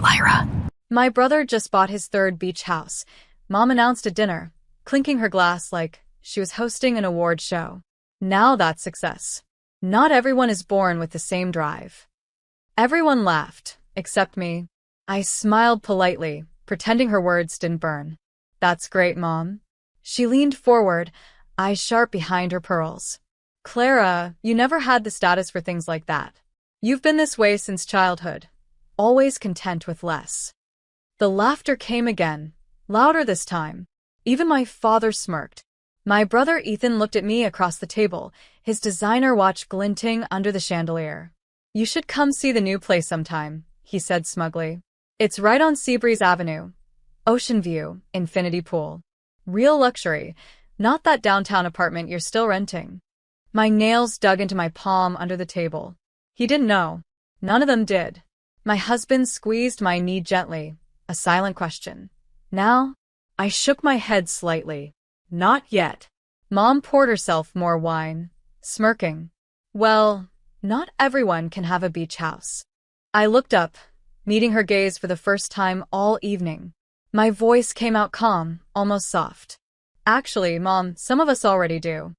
Lyra. My brother just bought his third beach house. Mom announced at dinner, clinking her glass like she was hosting an award show. Now that's success. Not everyone is born with the same drive. Everyone laughed, except me. I smiled politely, pretending her words didn't burn. That's great, Mom. She leaned forward, eyes sharp behind her pearls. Clara, you never had the status for things like that. You've been this way since childhood, always content with less. The laughter came again, louder this time. Even my father smirked. My brother Ethan looked at me across the table, his designer watch glinting under the chandelier. You should come see the new place sometime, he said smugly. It's right on Seabreeze Avenue. Ocean view, infinity pool. Real luxury, not that downtown apartment you're still renting. My nails dug into my palm under the table. He didn't know. None of them did. My husband squeezed my knee gently, a silent question. Now? I shook my head slightly. Not yet. Mom poured herself more wine, smirking. Well, not everyone can have a beach house. I looked up, meeting her gaze for the first time all evening. My voice came out calm, almost soft. Actually, Mom, some of us already do.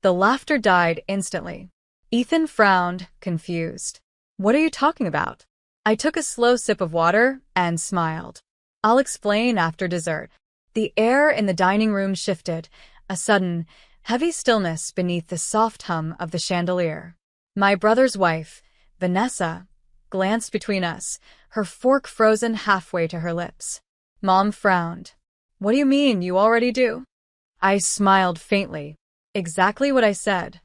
The laughter died instantly. Ethan frowned, confused. What are you talking about? I took a slow sip of water and smiled. I'll explain after dessert. The air in the dining room shifted, a sudden, heavy stillness beneath the soft hum of the chandelier. My brother's wife, Vanessa, glanced between us, her fork frozen halfway to her lips. Mom frowned. What do you mean, you already do? I smiled faintly. Exactly what I said.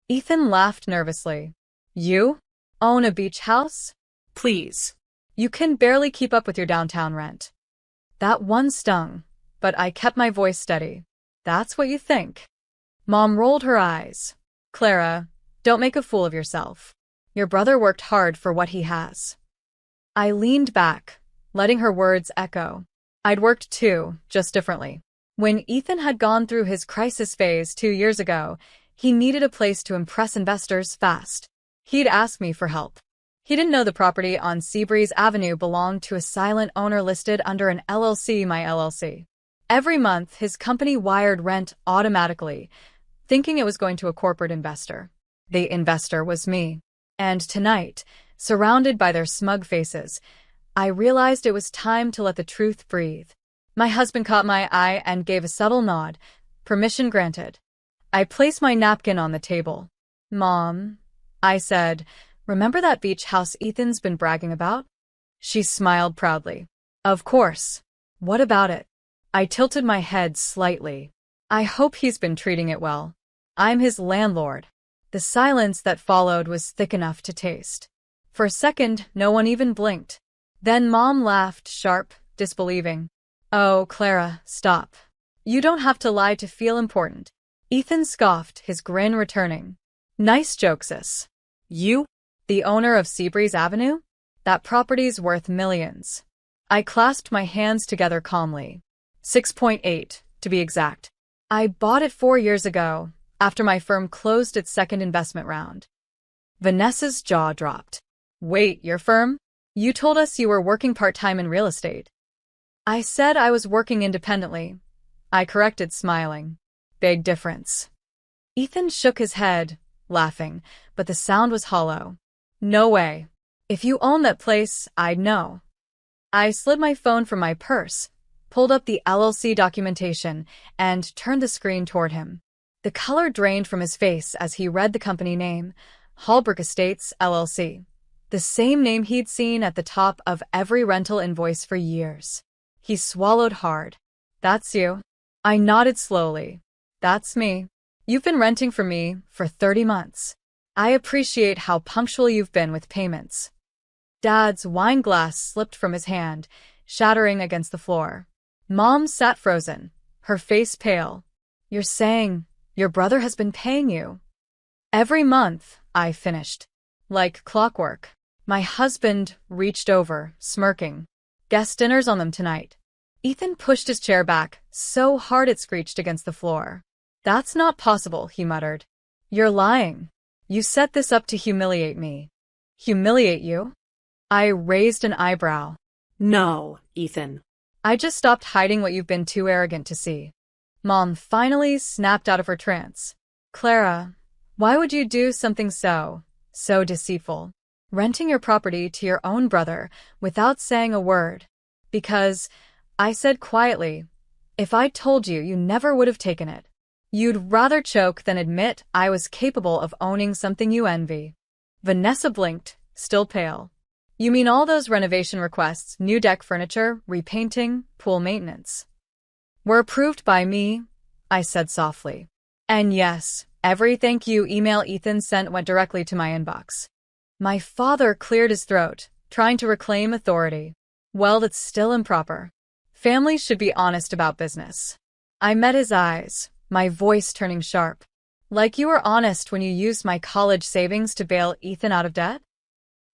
Ethan laughed nervously. You? Own a beach house? Please. You can barely keep up with your downtown rent. That one stung. But I kept my voice steady. That's what you think. Mom rolled her eyes. Clara, don't make a fool of yourself. Your brother worked hard for what he has. I leaned back, letting her words echo. I'd worked too, just differently. When Ethan had gone through his crisis phase 2 years ago, he needed a place to impress investors fast. He'd ask me for help. He didn't know the property on Seabreeze Avenue belonged to a silent owner listed under an LLC, my LLC. Every month, his company wired rent automatically, thinking it was going to a corporate investor. The investor was me. And tonight, surrounded by their smug faces, I realized it was time to let the truth breathe. My husband caught my eye and gave a subtle nod. Permission granted. I placed my napkin on the table. Mom, I said, remember that beach house Ethan's been bragging about? She smiled proudly. Of course. What about it? I tilted my head slightly. I hope he's been treating it well. I'm his landlord. The silence that followed was thick enough to taste. For a second, no one even blinked. Then Mom laughed, sharp, disbelieving. Oh, Clara, stop. You don't have to lie to feel important. Ethan scoffed, his grin returning. Nice joke, sis. You? The owner of Seabreeze Avenue? That property's worth millions. I clasped my hands together calmly. 6.8, to be exact. I bought it 4 years ago, after my firm closed its second investment round. Vanessa's jaw dropped. Wait, your firm? You told us you were working part-time in real estate. I said I was working independently. I corrected, smiling. Big difference. Ethan shook his head, laughing, but the sound was hollow. No way. If you own that place, I'd know. I slid my phone from my purse, pulled up the LLC documentation, and turned the screen toward him. The color drained from his face as he read the company name, Hallbrook Estates, LLC. The same name he'd seen at the top of every rental invoice for years. He swallowed hard. That's you. I nodded slowly. That's me. You've been renting for me for 30 months. I appreciate how punctual you've been with payments. Dad's wine glass slipped from his hand, shattering against the floor. Mom sat frozen, her face pale. You're saying your brother has been paying you? Every month, I finished. Like clockwork. My husband reached over, smirking. Guest dinner's on them tonight. Ethan pushed his chair back, so hard it screeched against the floor. That's not possible, he muttered. You're lying. You set this up to humiliate me. Humiliate you? I raised an eyebrow. No, Ethan. I just stopped hiding what you've been too arrogant to see. Mom finally snapped out of her trance. Clara, why would you do something so deceitful? Renting your property to your own brother without saying a word. Because, I said quietly, if I'd told you, you never would have taken it. You'd rather choke than admit I was capable of owning something you envy. Vanessa blinked, still pale. You mean all those renovation requests, new deck furniture, repainting, pool maintenance, were approved by me? I said softly. And yes, every thank you email Ethan sent went directly to my inbox. My father cleared his throat, trying to reclaim authority. Well, that's still improper. Families should be honest about business. I met his eyes, my voice turning sharp. Like you were honest when you used my college savings to bail Ethan out of debt?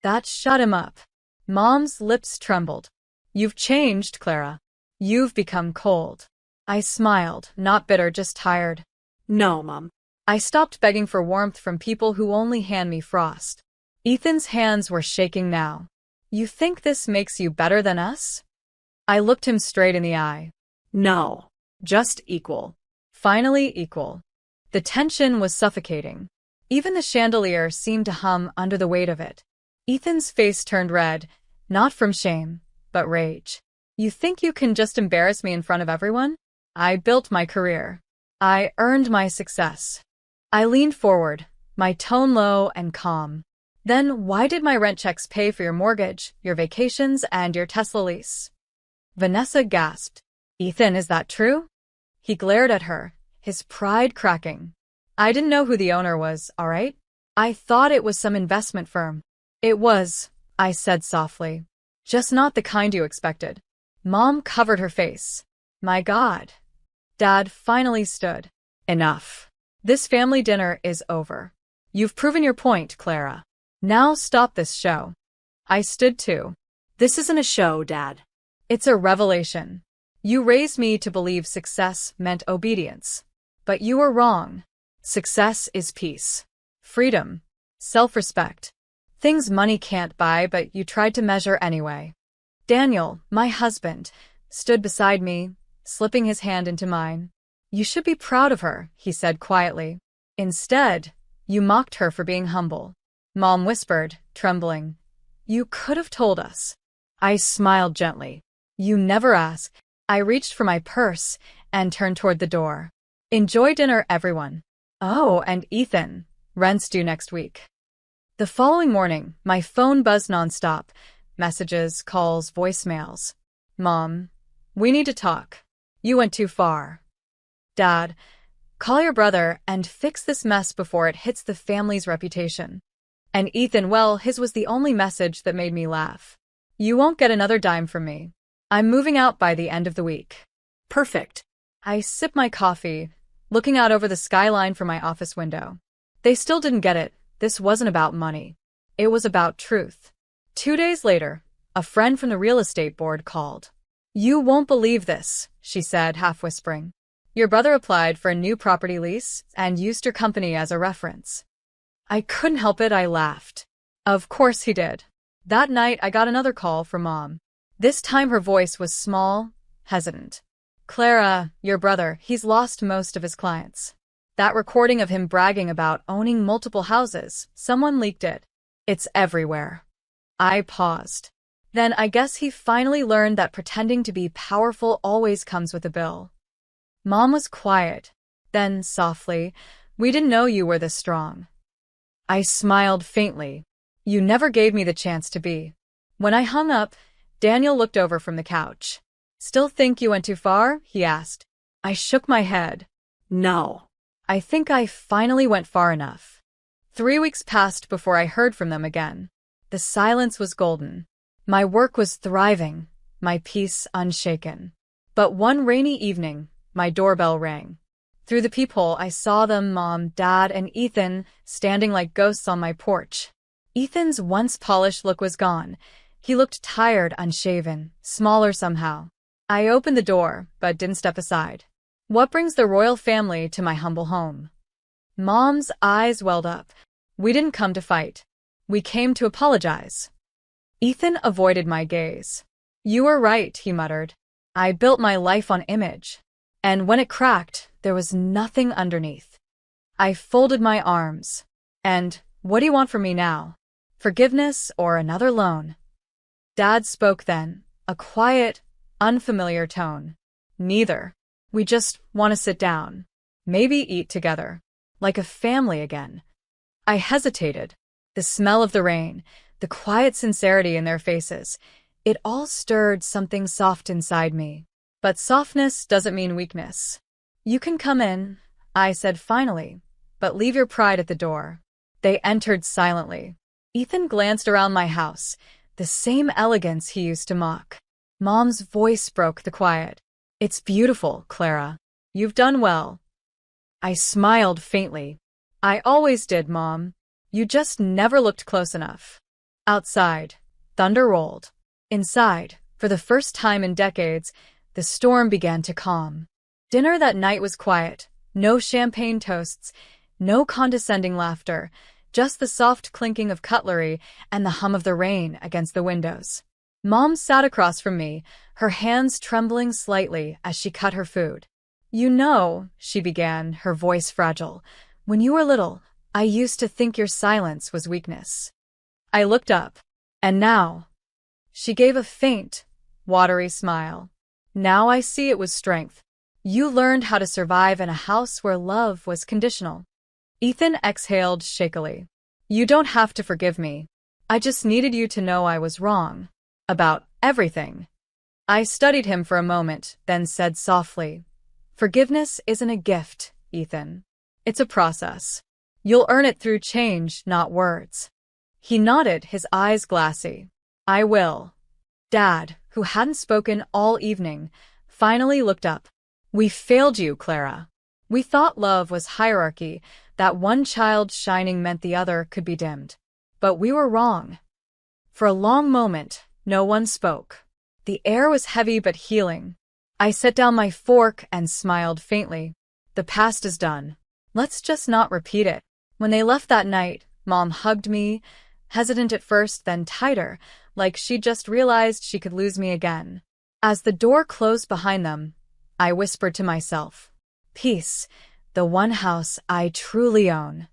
That shut him up. Mom's lips trembled. You've changed, Clara. You've become cold. I smiled, not bitter, just tired. No, Mom. I stopped begging for warmth from people who only hand me frost. Ethan's hands were shaking now. You think this makes you better than us? I looked him straight in the eye. No. Just equal. Finally equal. The tension was suffocating. Even the chandelier seemed to hum under the weight of it. Ethan's face turned red, not from shame, but rage. You think you can just embarrass me in front of everyone? I built my career. I earned my success. I leaned forward, my tone low and calm. Then why did my rent checks pay for your mortgage, your vacations, and your Tesla lease? Vanessa gasped. Ethan, is that true? He glared at her, his pride cracking. I didn't know who the owner was, all right? I thought it was some investment firm. It was, I said softly. Just not the kind you expected. Mom covered her face. My God. Dad finally stood. Enough. This family dinner is over. You've proven your point, Clara. Now stop this show. I stood too. This isn't a show, Dad. It's a revelation. You raised me to believe success meant obedience. But you were wrong. Success is peace, freedom, self-respect. Things money can't buy, but you tried to measure anyway. Daniel, my husband, stood beside me, slipping his hand into mine. You should be proud of her, he said quietly. Instead, you mocked her for being humble. Mom whispered, trembling. You could have told us. I smiled gently. You never ask. I reached for my purse and turned toward the door. Enjoy dinner, everyone. Oh, and Ethan, rent's due next week. The following morning, my phone buzzed nonstop. Messages, calls, voicemails. Mom, we need to talk. You went too far. Dad, call your brother and fix this mess before it hits the family's reputation. And Ethan, well, his was the only message that made me laugh. You won't get another dime from me. I'm moving out by the end of the week. Perfect. I sipped my coffee, looking out over the skyline from my office window. They still didn't get it. This wasn't about money. It was about truth. 2 days later, a friend from the real estate board called. You won't believe this, she said, half whispering. Your brother applied for a new property lease and used your company as a reference. I couldn't help it, I laughed. Of course he did. That night, I got another call from Mom. This time her voice was small, hesitant. Clara, your brother, he's lost most of his clients. That recording of him bragging about owning multiple houses, someone leaked it. It's everywhere. I paused. Then I guess he finally learned that pretending to be powerful always comes with a bill. Mom was quiet. Then, softly, we didn't know you were this strong. I smiled faintly. You never gave me the chance to be. When I hung up, Daniel looked over from the couch. Still think you went too far? He asked. I shook my head. No. I think I finally went far enough. 3 weeks passed before I heard from them again. The silence was golden. My work was thriving, my peace unshaken. But one rainy evening, my doorbell rang. Through the peephole, I saw them, Mom, Dad, and Ethan, standing like ghosts on my porch. Ethan's once polished look was gone. He looked tired, unshaven, smaller somehow. I opened the door, but didn't step aside. What brings the royal family to my humble home? Mom's eyes welled up. We didn't come to fight. We came to apologize. Ethan avoided my gaze. You were right, he muttered. I built my life on image. And when it cracked, there was nothing underneath. I folded my arms. And what do you want from me now? Forgiveness or another loan? Dad spoke then, a quiet, unfamiliar tone. Neither. We just want to sit down. Maybe eat together. Like a family again. I hesitated. The smell of the rain, the quiet sincerity in their faces, it all stirred something soft inside me. But softness doesn't mean weakness. You can come in, I said finally, but leave your pride at the door. They entered silently. Ethan glanced around my house, the same elegance he used to mock. Mom's voice broke the quiet. It's beautiful, Clara. You've done well. I smiled faintly. I always did, Mom. You just never looked close enough. Outside, thunder rolled. Inside, for the first time in decades, the storm began to calm. Dinner that night was quiet. No champagne toasts, no condescending laughter, just the soft clinking of cutlery and the hum of the rain against the windows. Mom sat across from me, her hands trembling slightly as she cut her food. You know, she began, her voice fragile, when you were little, I used to think your silence was weakness. I looked up. And now? She gave a faint, watery smile. Now I see it was strength. You learned how to survive in a house where love was conditional. Ethan exhaled shakily. You don't have to forgive me. I just needed you to know I was wrong. About everything. I studied him for a moment, then said softly, Forgiveness isn't a gift, Ethan. It's a process. You'll earn it through change, not words. He nodded, his eyes glassy. I will. Dad, who hadn't spoken all evening, finally looked up. We failed you, Clara. We thought love was hierarchy, that one child shining meant the other could be dimmed. But we were wrong. For a long moment, no one spoke. The air was heavy but healing. I set down my fork and smiled faintly. The past is done. Let's just not repeat it. When they left that night, Mom hugged me, hesitant at first, then tighter, like she'd just realized she could lose me again. As the door closed behind them, I whispered to myself, Peace, the one house I truly own.